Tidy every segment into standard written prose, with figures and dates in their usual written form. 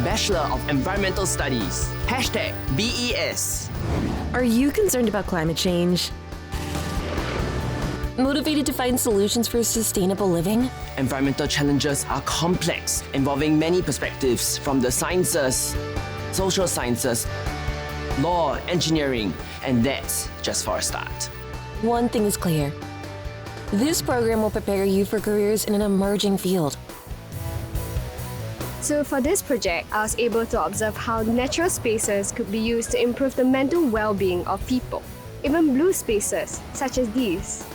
Bachelor of Environmental Studies, #BES. Are you concerned about climate change? Motivated to find solutions for sustainable living? Environmental challenges are complex, involving many perspectives from the sciences, social sciences, law, engineering, and that's just for a start. One thing is clear. This program will prepare you for careers in an emerging field. So for this project, I was able to observe how natural spaces could be used to improve the mental well-being of people. Even blue spaces, such as these.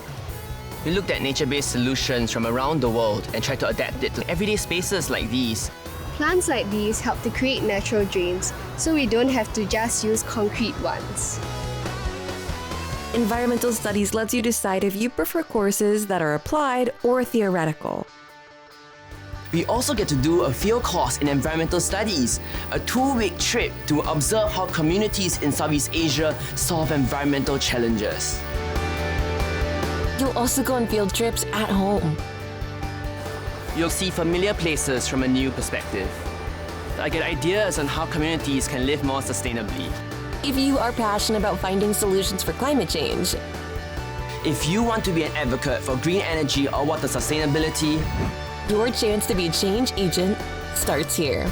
We looked at nature-based solutions from around the world and tried to adapt it to everyday spaces like these. Plants like these help to create natural drains, so we don't have to just use concrete ones. Environmental studies lets you decide if you prefer courses that are applied or theoretical. We also get to do a field course in environmental studies, a 2-week trip to observe how communities in Southeast Asia solve environmental challenges. You'll also go on field trips at home. You'll see familiar places from a new perspective. I get ideas on how communities can live more sustainably. If you are passionate about finding solutions for climate change, If you want to be an advocate for green energy or water sustainability, your chance to be a change agent starts here.